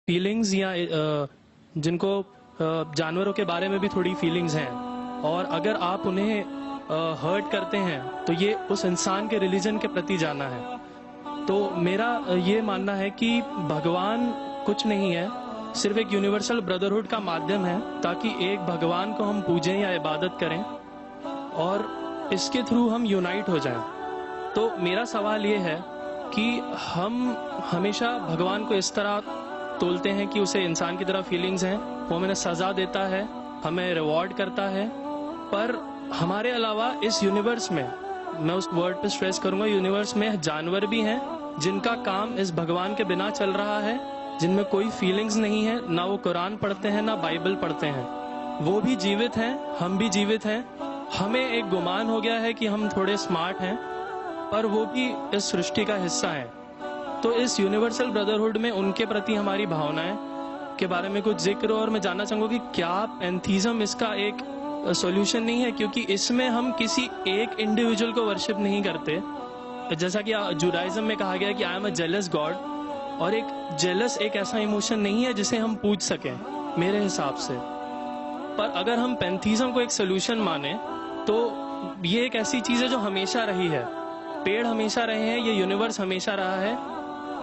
Feelings या जिनको जानवरों के बारे में भी थोड़ी फीलिंग्स हैं, और अगर आप उन्हें हर्ट करते हैं तो ये उस इंसान के रिलीजन के प्रति जाना है। तो मेरा ये मानना है कि भगवान कुछ नहीं है, सिर्फ एक यूनिवर्सल ब्रदरहुड का माध्यम है ताकि एक भगवान को हम पूजें या इबादत करें और इसके थ्रू हम यूनाइट हो जाएं। तो मेरा सवाल ये है कि हम हमेशा भगवान को इस तरह तोलते हैं कि उसे इंसान की तरह फीलिंग्स हैं, वो हमें सजा देता है, हमें रिवॉर्ड करता है, पर हमारे अलावा इस यूनिवर्स में, मैं उस वर्ड पे स्ट्रेस करूंगा, यूनिवर्स में जानवर भी हैं जिनका काम इस भगवान के बिना चल रहा है, जिनमें कोई फीलिंग्स नहीं है, ना वो कुरान पढ़ते हैं ना बाइबल पढ़ते हैं। वो भी जीवित हैं, हम भी जीवित हैं। हमें एक गुमान हो गया है कि हम थोड़े स्मार्ट हैं, पर वो भी इस सृष्टि का हिस्सा है। तो इस यूनिवर्सल ब्रदरहुड में उनके प्रति हमारी भावनाएं के बारे में कुछ जिक्र, और मैं जानना चाहूंगा कि क्या पैंथीज्म इसका एक सॉल्यूशन नहीं है, क्योंकि इसमें हम किसी एक इंडिविजुअल को वर्शिप नहीं करते। जैसा कि जुडाइज्म में कहा गया है कि I am a jealous God, और एक जेलस एक ऐसा इमोशन नहीं है जिसे हम पूज सकें मेरे हिसाब से। पर अगर हम पैंथीज्म को एक सोल्यूशन माने तो ये एक ऐसी चीज है जो हमेशा रही है। पेड़ हमेशा रहे हैं, ये यूनिवर्स हमेशा रहा है,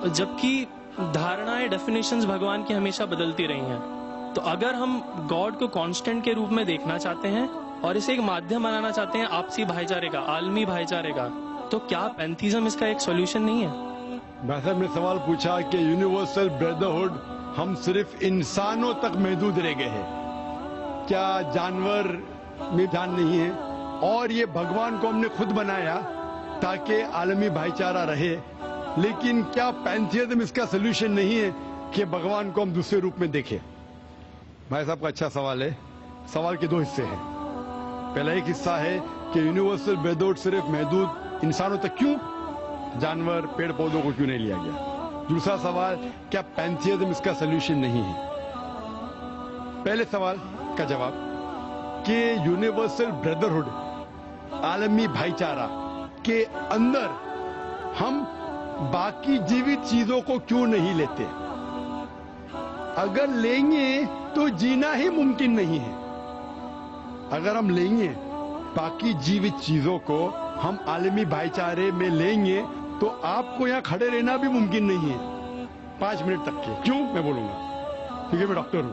जबकि धारणाएं, डेफिनेशंस भगवान की हमेशा बदलती रही हैं। तो अगर हम गॉड को कांस्टेंट के रूप में देखना चाहते हैं और इसे एक माध्यम बनाना चाहते हैं आपसी भाईचारे का, आलमी भाईचारे का, तो क्या पैंथीज्म इसका एक सॉल्यूशन नहीं है? भाई साहब ने सवाल पूछा कि यूनिवर्सल ब्रदरहुड हम सिर्फ इंसानों तक महदूद रह गए हैं, क्या जानवर में जान नहीं है? और ये भगवान को हमने खुद बनाया ताकि आलमी भाईचारा रहे, लेकिन क्या पैंथीज्म इसका सोल्यूशन नहीं है कि भगवान को हम दूसरे रूप में देखें? भाई साहब का अच्छा सवाल है। सवाल के दो हिस्से हैं। पहला एक हिस्सा है कि यूनिवर्सल ब्रदरहुड सिर्फ महदूद इंसानों तक क्यों, जानवर पेड़ पौधों को क्यों नहीं लिया गया? दूसरा सवाल, क्या पैंथीज्म इसका सोल्यूशन नहीं है? पहले सवाल का जवाब कि यूनिवर्सल ब्रदरहुड, आलमी भाईचारा के अंदर हम बाकी जीवित चीजों को क्यों नहीं लेते? अगर लेंगे तो जीना ही मुमकिन नहीं है। अगर हम लेंगे बाकी जीवित चीजों को, हम आलमी भाईचारे में लेंगे, तो आपको यहां खड़े रहना भी मुमकिन नहीं है 5 मिनट तक के। क्यों? मैं बोलूंगा, क्योंकि मैं डॉक्टर हूं।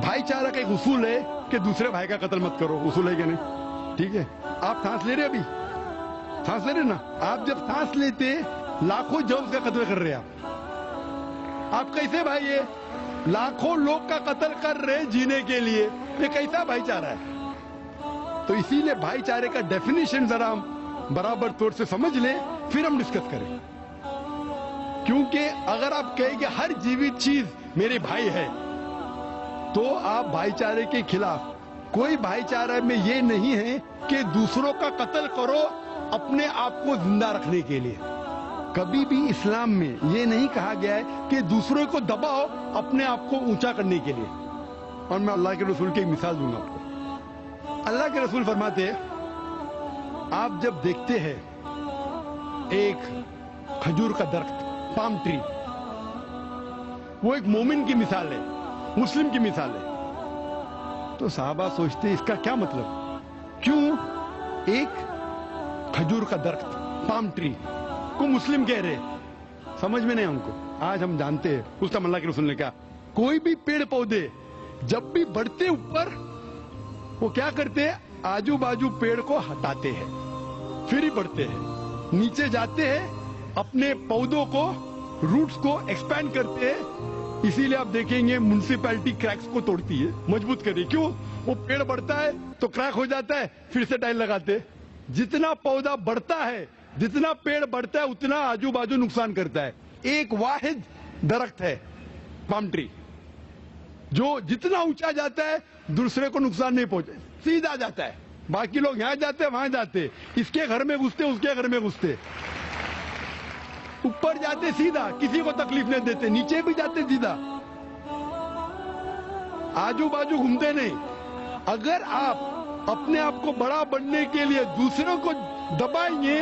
भाईचारा का एक उसूल है कि दूसरे भाई का कत्ल मत करो, उसूल है कि नहीं? ठीक है, आप सांस ले रहे, अभी सांस ले रहे ना? आप जब सांस लेते लाखों जौन का कत्ल कर रहे हैं आप कैसे भाई? ये लाखों लोग का कत्ल कर रहे जीने के लिए, ये कैसा भाईचारा है? तो इसीलिए भाईचारे का डेफिनेशन जरा हम बराबर तौर से समझ लें, फिर हम डिस्कस करें। क्योंकि अगर आप कहें कि हर जीवित चीज मेरे भाई है, तो आप भाईचारे के खिलाफ। कोई भाईचारा में ये नहीं है कि दूसरों का कत्ल करो अपने आप को जिंदा रखने के लिए। कभी भी इस्लाम में ये नहीं कहा गया है कि दूसरों को दबाओ अपने आप को ऊंचा करने के लिए। और मैं अल्लाह के रसूल की एक मिसाल दूंगा आपको। अल्लाह के रसूल फरमाते हैं, आप जब देखते हैं एक खजूर का दरख्त, पाम ट्री, वो एक मोमिन की मिसाल है, मुस्लिम की मिसाल है, तो साहबा सोचते इसका क्या मतलब? क्यों एक खजूर का दरख्त, पाम ट्री को मुस्लिम कह रहे? समझ में नहीं हमको। आज हम जानते हैं उस टाइम अल्लाह के रसूल ने कहा, कोई भी पेड़ पौधे जब भी बढ़ते ऊपर, वो क्या करते हैं? आजू बाजू पेड़ को हटाते हैं, फिर ही बढ़ते हैं। नीचे जाते हैं, अपने पौधों को, रूट्स को एक्सपैंड करते हैं। इसीलिए आप देखेंगे म्युनिसिपैलिटी क्रैक्स को तोड़ती है, मजबूत करे। क्यों? वो पेड़ बढ़ता है तो क्रैक हो जाता है, फिर से टाइल लगाते। जितना पौधा बढ़ता है, जितना पेड़ बढ़ता है, उतना आजू बाजू नुकसान करता है। एक वाहिद दरख्त है पाम ट्री, जो जितना ऊंचा जाता है दूसरे को नुकसान नहीं पहुंचे, सीधा जाता है। बाकी लोग यहां जाते वहां जाते, इसके घर में घुसते उसके घर में घुसते, ऊपर जाते सीधा, किसी को तकलीफ नहीं देते, नीचे भी जाते सीधा, आजू बाजू घूमते नहीं। अगर आप अपने आप को बड़ा बनने के लिए दूसरों को दबाएंगे